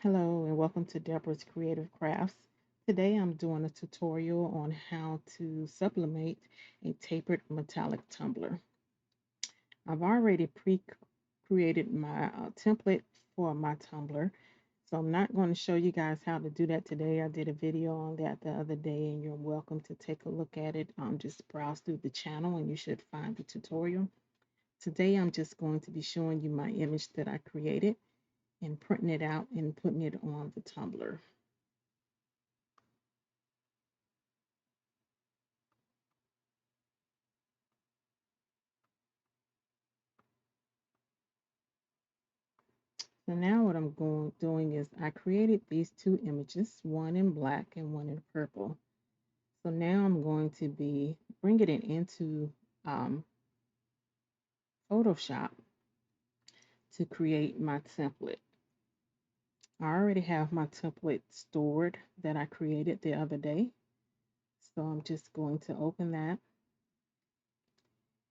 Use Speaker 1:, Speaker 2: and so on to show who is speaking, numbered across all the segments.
Speaker 1: Hello and welcome to Deborah's Creative Crafts. Today I'm doing a tutorial on how to sublimate a tapered metallic tumbler. I've already pre-created my template for my tumbler, so I'm not going to show you guys how to do that today. I did a video on that the other day and you're welcome to take a look at it. Just browse through the channel and you should find the tutorial. Today I'm just going to be showing you my image that I created and printing it out and putting it on the tumbler. So now what I'm doing is I created these two images, one in black and one in purple. So now I'm going to be bringing it into um, Photoshop to create my template. I already have my template stored that I created the other day. So I'm just going to open that.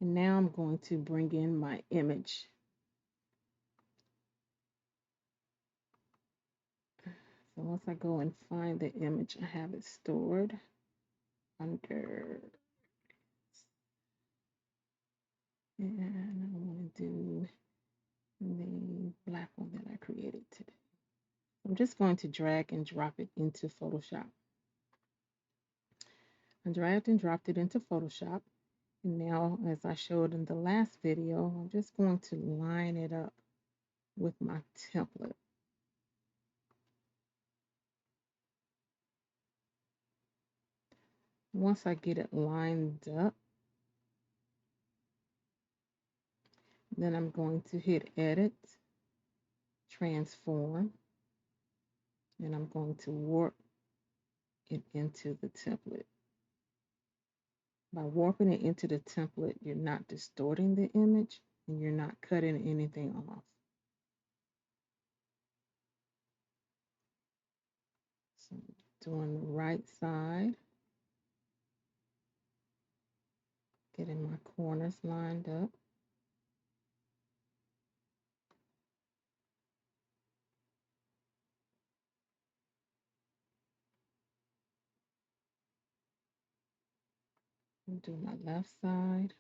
Speaker 1: And now I'm going to bring in my image. So once I go and find the image, I have it stored under, and I want to do the black one that I created today. I'm just going to drag and drop it into Photoshop. I dragged and dropped it into Photoshop. And now, as I showed in the last video, I'm just going to line it up with my template. Once I get it lined up, then I'm going to hit Edit, Transform, and I'm going to warp it into the template. By warping it into the template, you're not distorting the image and you're not cutting anything off. So doing the right side, getting my corners lined up. And do my left side.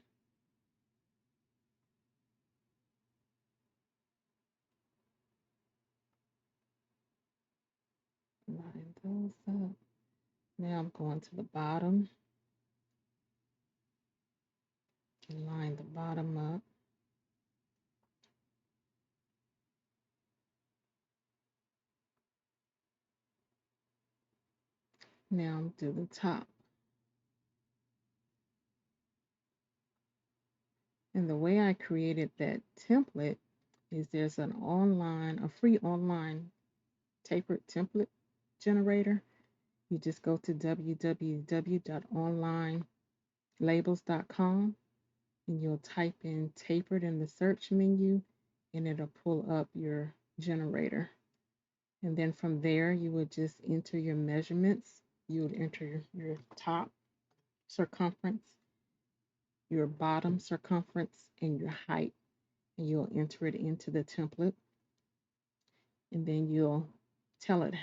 Speaker 1: Line those up. Now I'm going to the bottom and line the bottom up. Now I'm to the top. And the way I created that template is there's a free online tapered template generator. You just go to www.onlinelabels.com and you'll type in tapered in the search menu and it'll pull up your generator. And then from there, you would just enter your measurements. You would enter your top circumference, your bottom circumference, and your height. And you'll enter it into the template. And then you'll tell it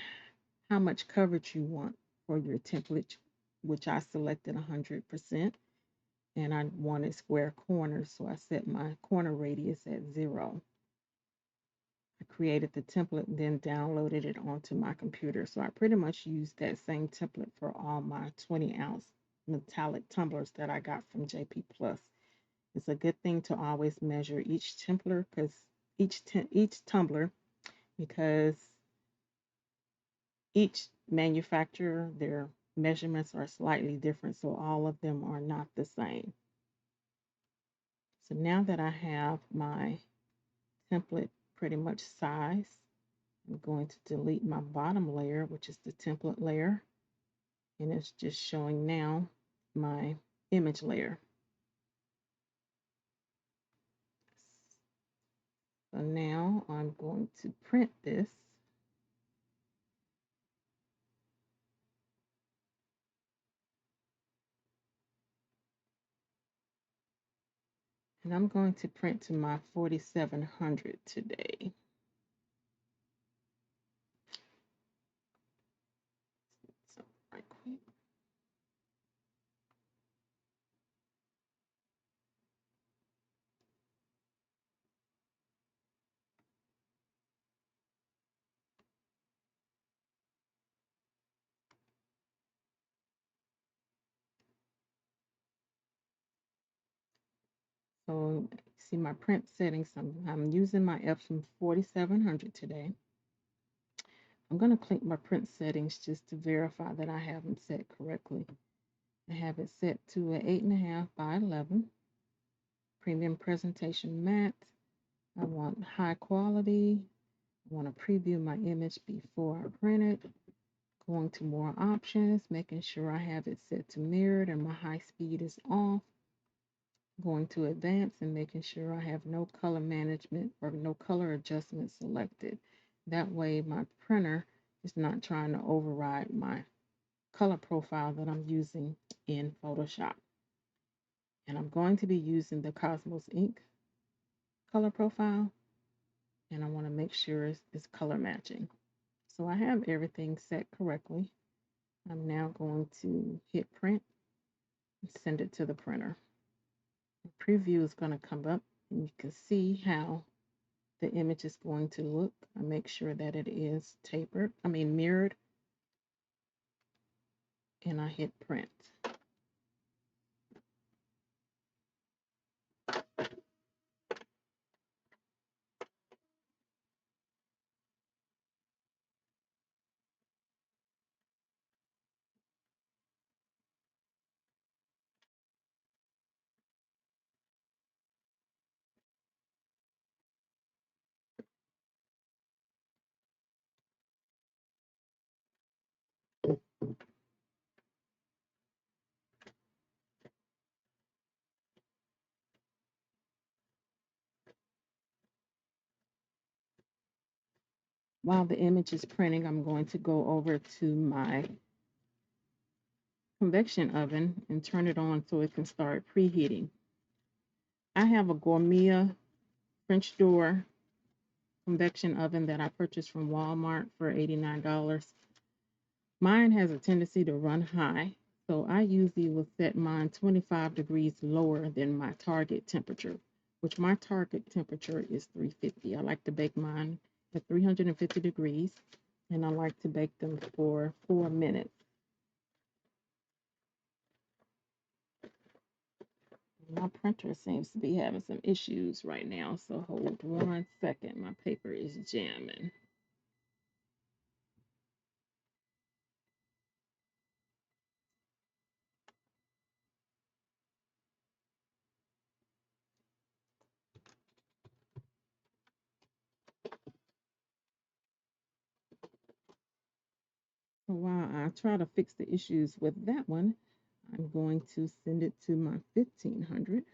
Speaker 1: how much coverage you want for your template, which I selected 100%. And I wanted square corners, so I set my corner radius at 0. I created the template and then downloaded it onto my computer. So I pretty much used that same template for all my 20-ounce metallic tumblers that I got from JP Plus. It's a good thing to always measure each tumbler because each tumbler because each manufacturer their measurements are slightly different, so all of them are not the same. So now that I have my template pretty much sized, I'm going to delete my bottom layer, which is the template layer, and it's just showing now my image layer. So now I'm going to print this. And I'm going to print to my 4700 today. So see my print settings. I'm using my Epson 4700 today. I'm going to click my print settings just to verify that I have them set correctly. I have it set to an 8.5 by 11. Premium presentation matte. I want high quality. I want to preview my image before I print it. Going to more options, making sure I have it set to mirrored and my high speed is off. Going to advanced and making sure I have no color management or no color adjustment selected. That way my printer is not trying to override my color profile that I'm using in Photoshop. And I'm going to be using the Cosmos ink color profile, and I want to make sure it's color matching. So I have everything set correctly. I'm now going to hit print and send it to the printer. The preview is going to come up and you can see how the image is going to look. I make sure that it is mirrored, and I hit print. While the image is printing, I'm going to go over to my convection oven and turn it on so it can start preheating. I have a Gourmet French door convection oven that I purchased from Walmart for $89. Mine has a tendency to run high, so I usually will set mine 25 degrees lower than my target temperature, which my target temperature is 350. I like to bake mine at 350 degrees, and I like to bake them for 4 minutes. My printer seems to be having some issues right now, so hold 1 second. My paper is jamming. So while I try to fix the issues with that one, I'm going to send it to my 1500.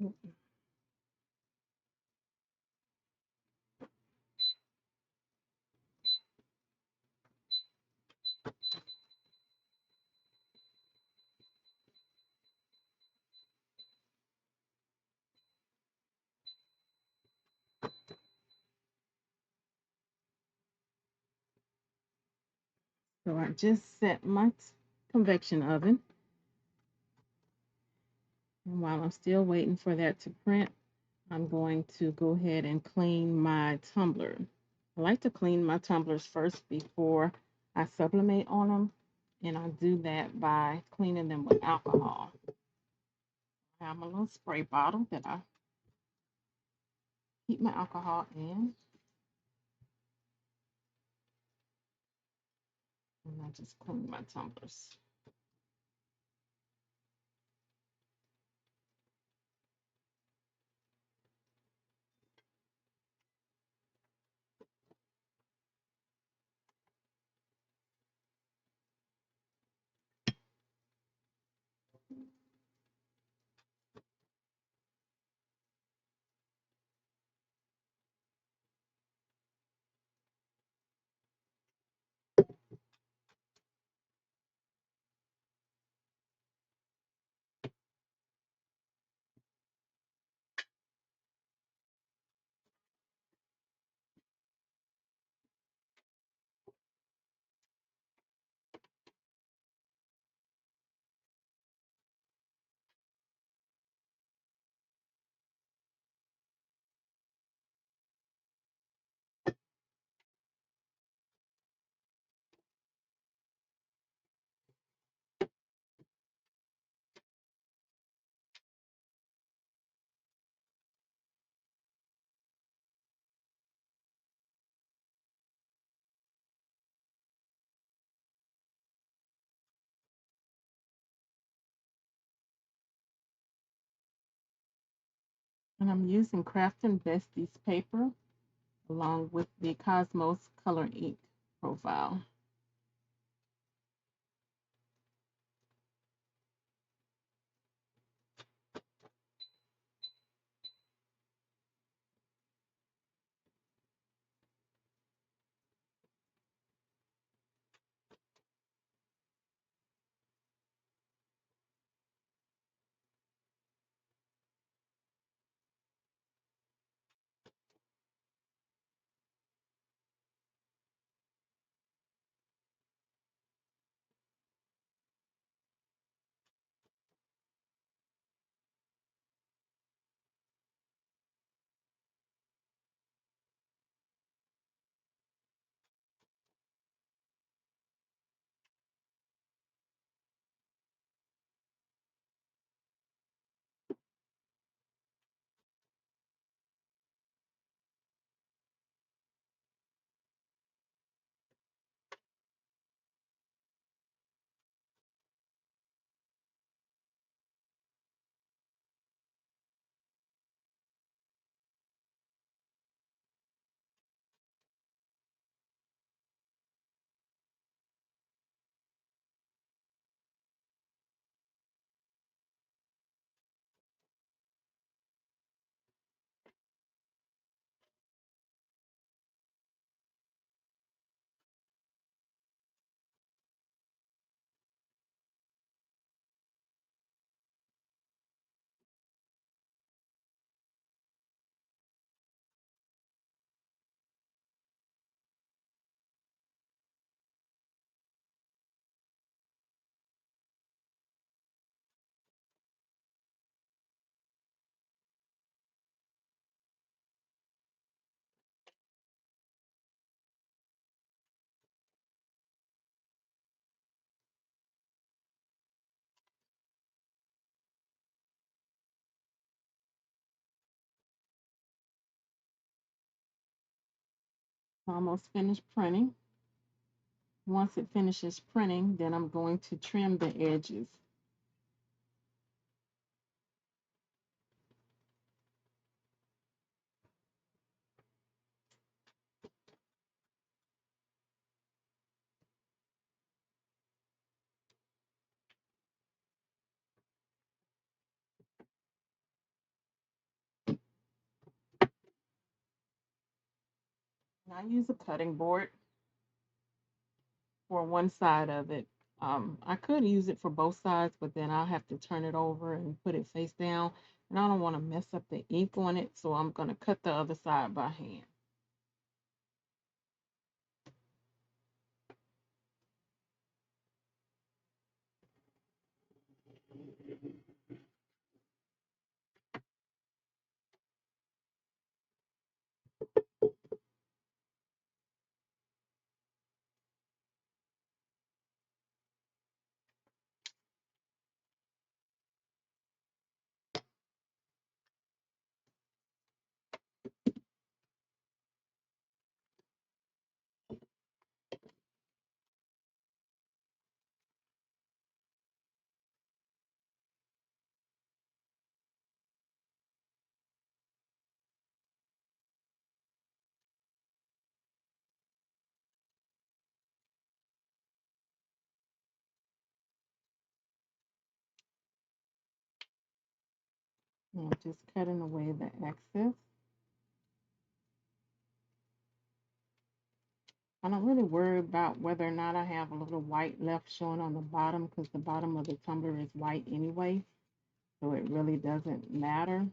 Speaker 1: So I just set my convection oven. And while I'm still waiting for that to print, I'm going to go ahead and clean my tumbler. I like to clean my tumblers first before I sublimate on them. And I do that by cleaning them with alcohol. I have a little spray bottle that I keep my alcohol in. And I just clean my tumblers. And I'm using Craft and Bestie's paper along with the Cosmos Color Ink profile. Almost finished printing. Once it finishes printing, then I'm going to trim the edges. I use a cutting board for one side of it. I could use it for both sides, but then I'll have to turn it over and put it face down. And I don't want to mess up the ink on it, so I'm going to cut the other side by hand. And I'm just cutting away the excess. I don't really worry about whether or not I have a little white left showing on the bottom because the bottom of the tumbler is white anyway, so it really doesn't matter.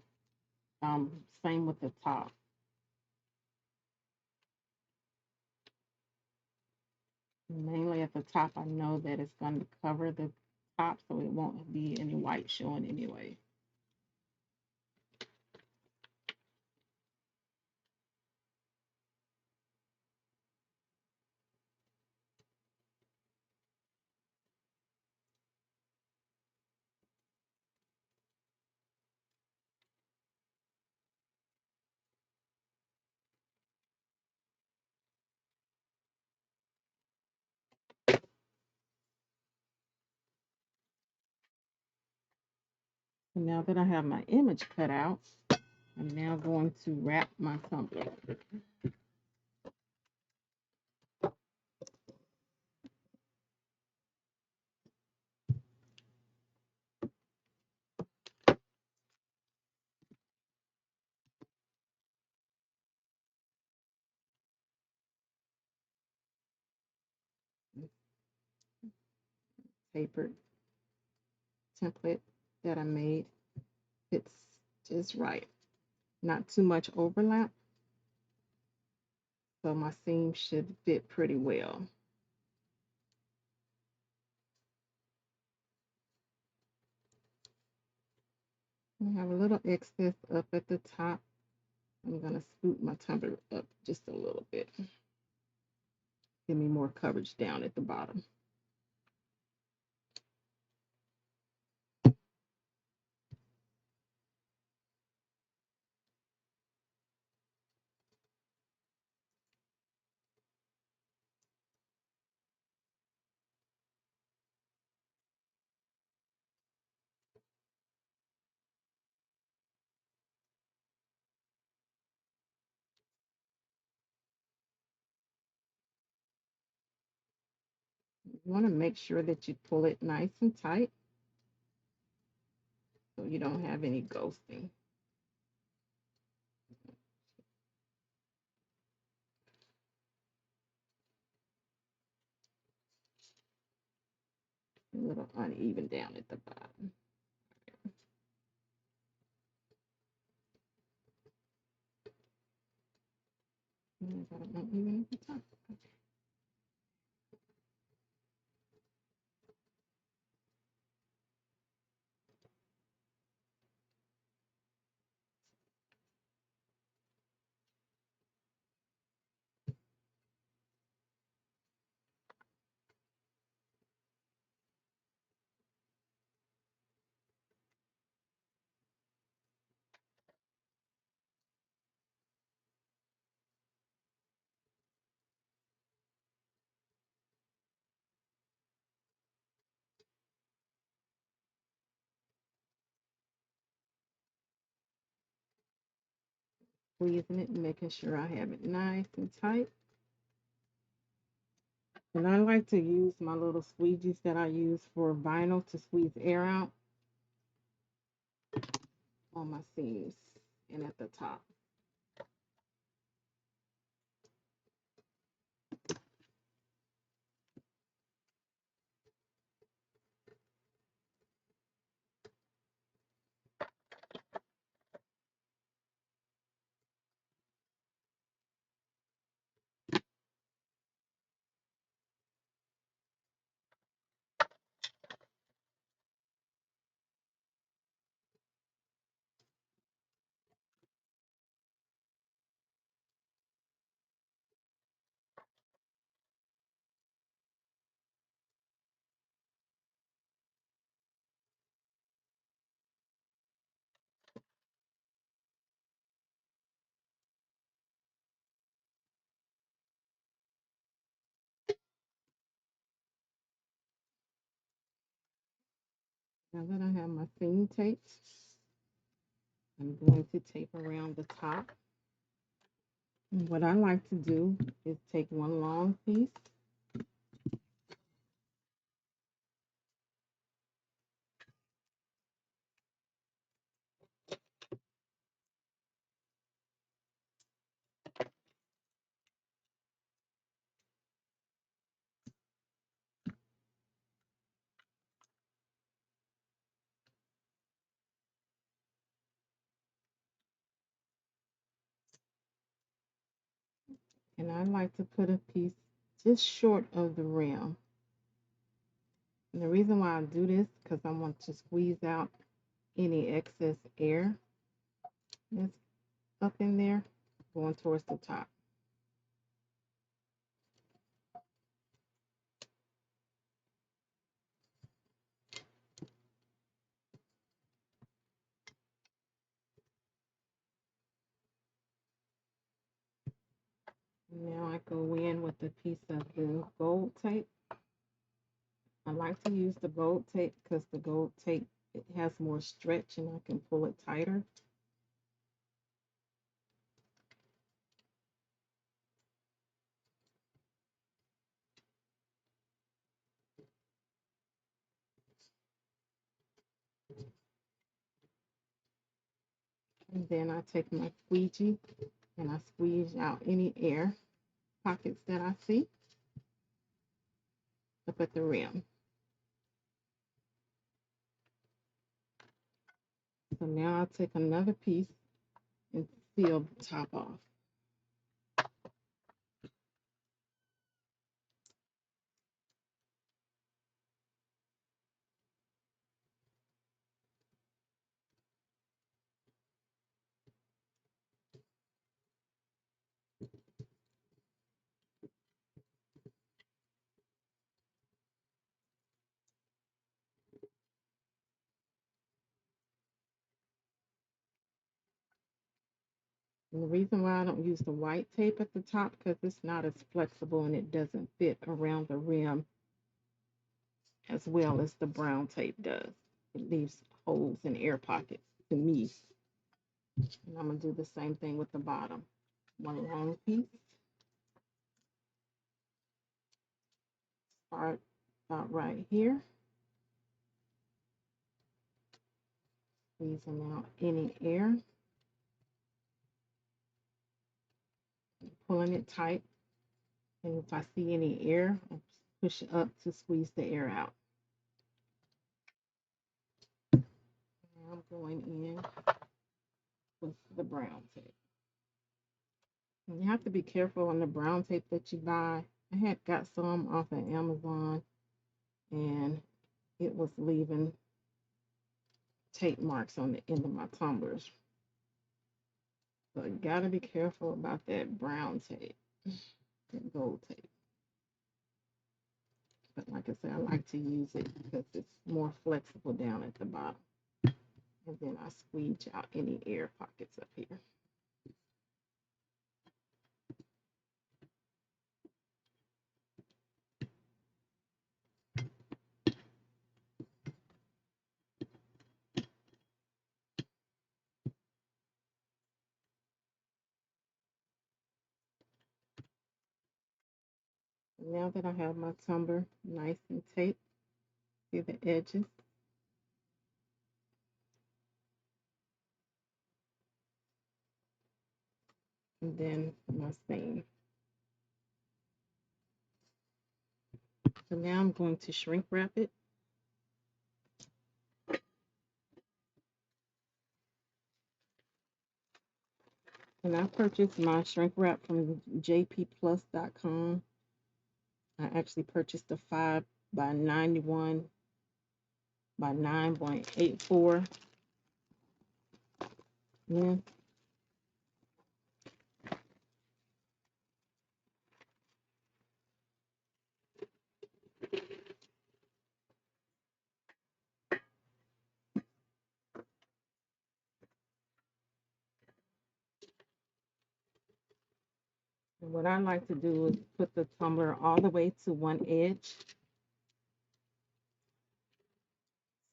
Speaker 1: Same with the top. Mainly at the top, I know that it's going to cover the top, so it won't be any white showing anyway. So now that I have my image cut out, I'm now going to wrap my tumbler. Tapered template that I made. It's just right. Not too much overlap, so my seam should fit pretty well. I have a little excess up at the top. I'm going to scoop my tumbler up just a little bit. Give me more coverage down at the bottom. You want to make sure that you pull it nice and tight so you don't have any ghosting. A little uneven down at the bottom. And I got it uneven at the top. Okay. Squeezing it and making sure I have it nice and tight. And I like to use my little squeegees that I use for vinyl to squeeze air out on my seams and at the top. Now that I have my seam taped, I'm going to tape around the top. And what I like to do is take one long piece and I like to put a piece just short of the rim. And the reason why I do this because I want to squeeze out any excess air that's up in there going towards the top. Now I go in with a piece of the gold tape. I like to use the gold tape because the gold tape, it has more stretch and I can pull it tighter. And then I take my squeegee and I squeeze out any air pockets that I see up at the rim. So now I'll take another piece and seal the top off. And the reason why I don't use the white tape at the top because it's not as flexible and it doesn't fit around the rim as well as the brown tape does. It leaves holes and air pockets to me. And I'm going to do the same thing with the bottom. One long piece. Start about right here. Squeezing out any air. Pulling it tight. And if I see any air, I'll push it up to squeeze the air out. Now I'm going in with the brown tape. And you have to be careful on the brown tape that you buy. I had got some off of Amazon and it was leaving tape marks on the end of my tumblers. So you gotta be careful about that brown tape, that gold tape. But like I said, I like to use it because it's more flexible down at the bottom. And then I squeeze out any air pockets up here. Now that I have my tumbler nice and taped, see the edges. And then my seam. So now I'm going to shrink wrap it. And I purchased my shrink wrap from jpplus.com. I actually purchased a 5 by 91 by 9.84. Yeah. And what I like to do is put the tumbler all the way to one edge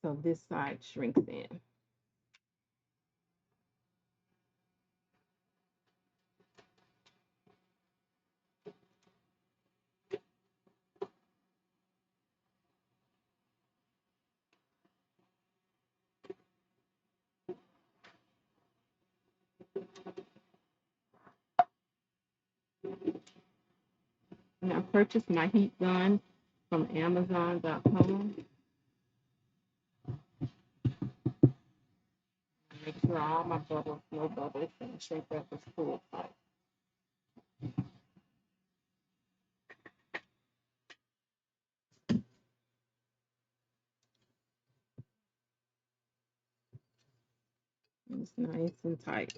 Speaker 1: So this side shrinks in. And I purchased my heat gun from Amazon.com. Make sure all my bubbles, no bubbles, and shrink wrap is full tight. It's nice and tight.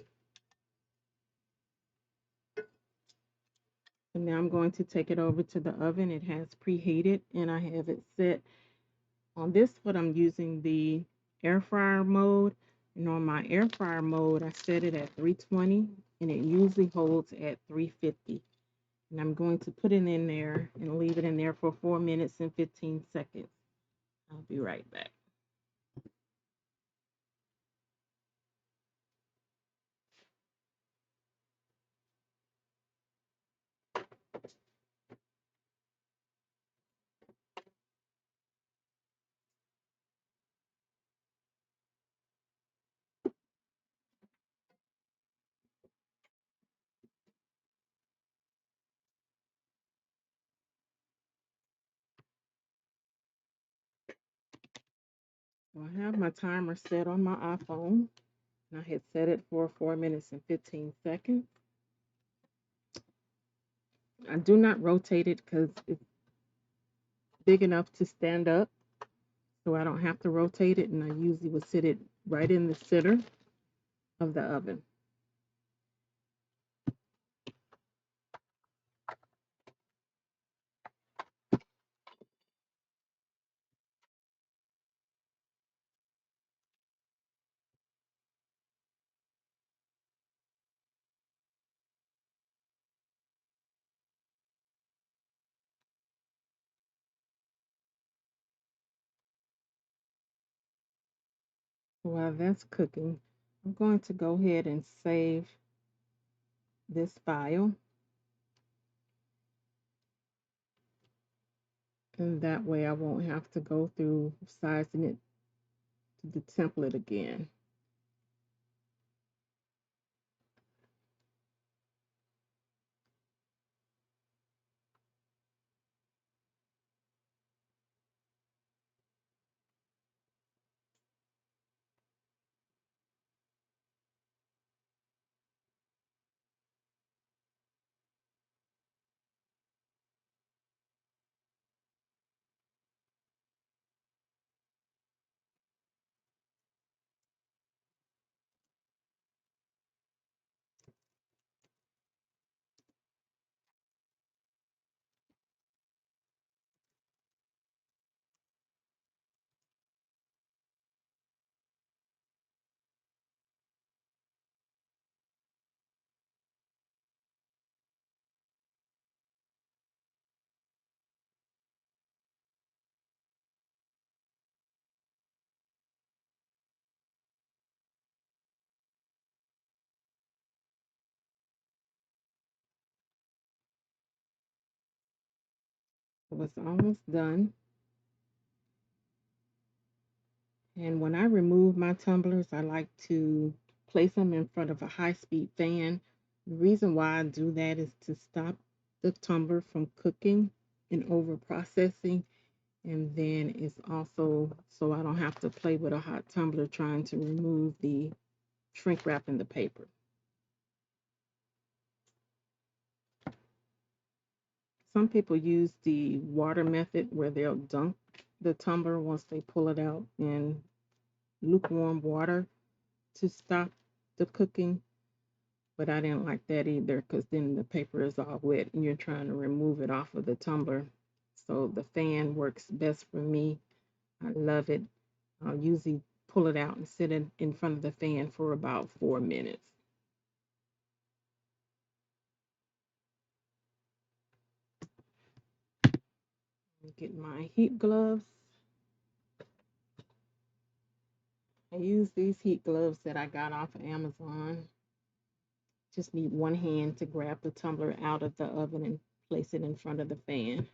Speaker 1: And now I'm going to take it over to the oven. It has preheated and I have it set on this one. I'm using the air fryer mode. And on my air fryer mode, I set it at 320 and it usually holds at 350. And I'm going to put it in there and leave it in there for 4 minutes and 15 seconds. I'll be right back. So I have my timer set on my iPhone. And I had set it for 4 minutes and 15 seconds. I do not rotate it because it's big enough to stand up. So I don't have to rotate it. And I usually would sit it right in the center of the oven. While that's cooking, I'm going to go ahead and save this file. And that way I won't have to go through sizing it to the template again. So it's almost done. And when I remove my tumblers, I like to place them in front of a high-speed fan. The reason why I do that is to stop the tumbler from cooking and over processing. And then it's also so I don't have to play with a hot tumbler trying to remove the shrink wrap and the paper. Some people use the water method where they'll dunk the tumbler once they pull it out in lukewarm water to stop the cooking. But I didn't like that either because then the paper is all wet and you're trying to remove it off of the tumbler. So the fan works best for me. I love it. I'll usually pull it out and sit in front of the fan for about 4 minutes. Get my heat gloves. I use these heat gloves that I got off of Amazon. Just need one hand to grab the tumbler out of the oven and place it in front of the fan.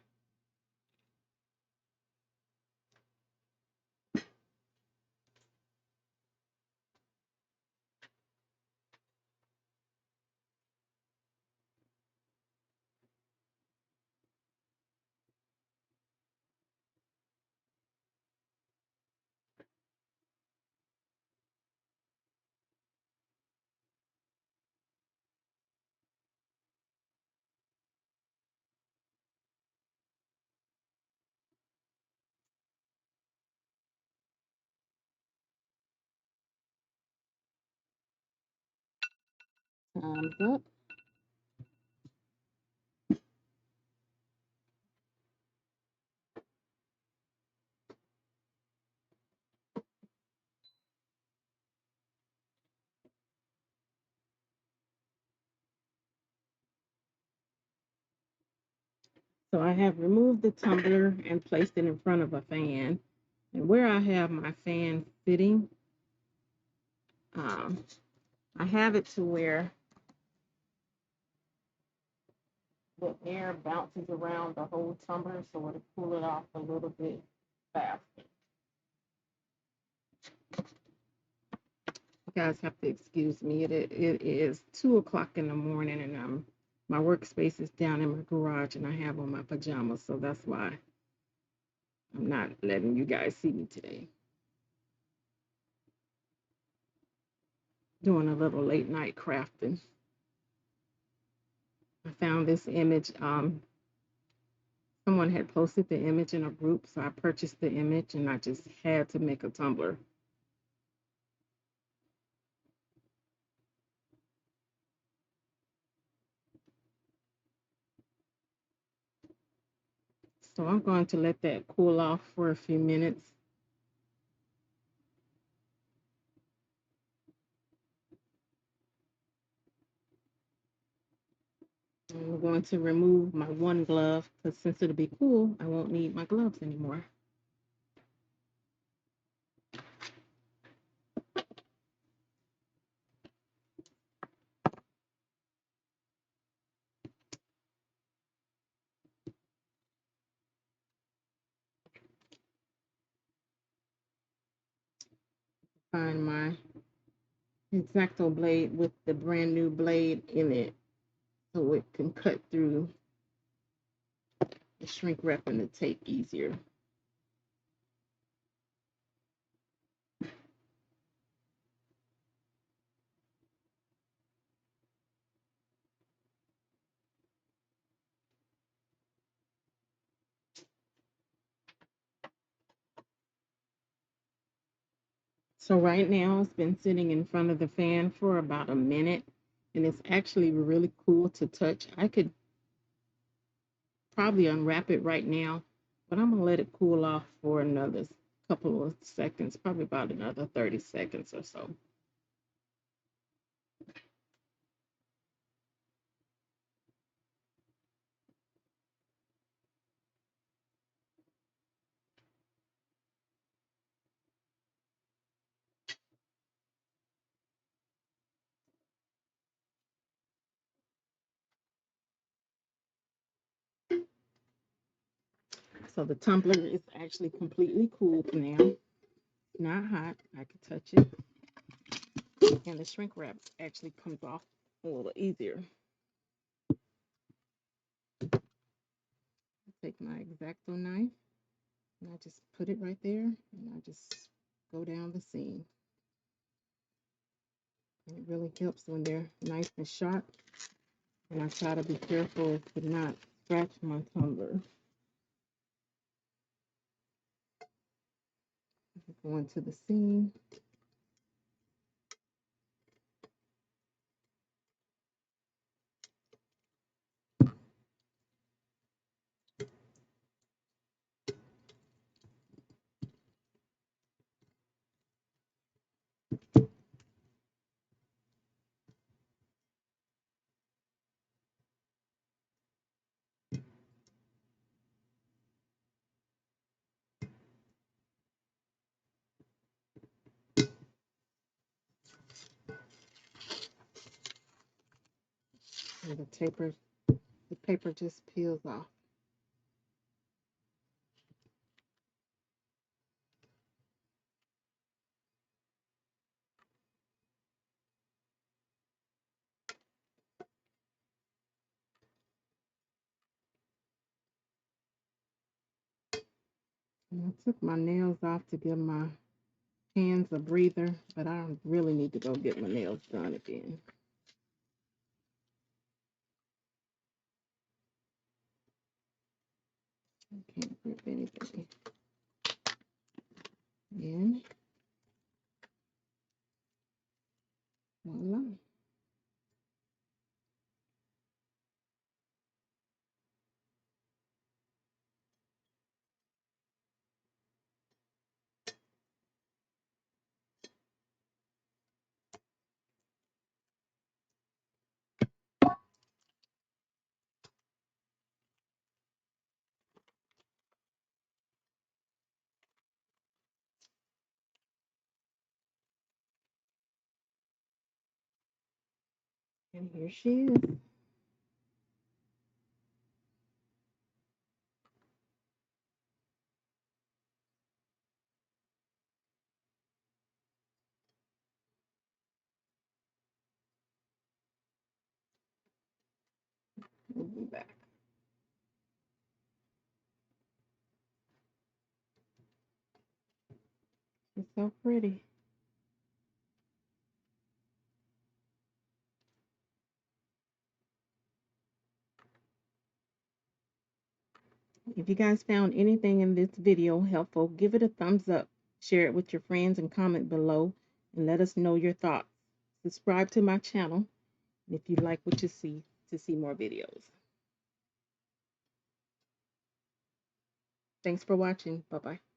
Speaker 1: Time's up. So I have removed the tumbler and placed it in front of a fan. And where I have my fan sitting, um, I have it to where the air bounces around the whole tumbler, so it'll cool it off a little bit faster. You guys have to excuse me. It is 2 o'clock in the morning, and my workspace is down in my garage, and I have on my pajamas, so that's why I'm not letting you guys see me today. Doing a little late night crafting. I found this image. Someone had posted the image in a group, so I purchased the image, and I just had to make a tumbler. So I'm going to let that cool off for a few minutes. I'm going to remove my one glove because since it'll be cool, I won't need my gloves anymore. Find my X-Acto blade with the brand new blade in it so it can cut through the shrink wrap and the tape easier. So right now it's been sitting in front of the fan for about a minute, and it's actually really cool to touch. I could probably unwrap it right now, but I'm gonna let it cool off for another couple of seconds, probably about another 30 seconds or so. So the tumbler is actually completely cooled now. Not hot. I can touch it. And the shrink wrap actually comes off a little easier. I take my X-Acto knife and I just put it right there and I just go down the seam. And it really helps when they're nice and sharp. And I try to be careful to not scratch my tumbler. Go into the seam. And the paper just peels off. And I took my nails off to give my hands a breather, but I really need to go get my nails done again. I can't grip anything. And voila. And here she is. We'll be back. It's so pretty. If you guys found anything in this video helpful, give it a thumbs up, share it with your friends, and comment below and let us know your thoughts. Subscribe to my channel if you like what you see to see more videos. Thanks for watching. Bye-bye.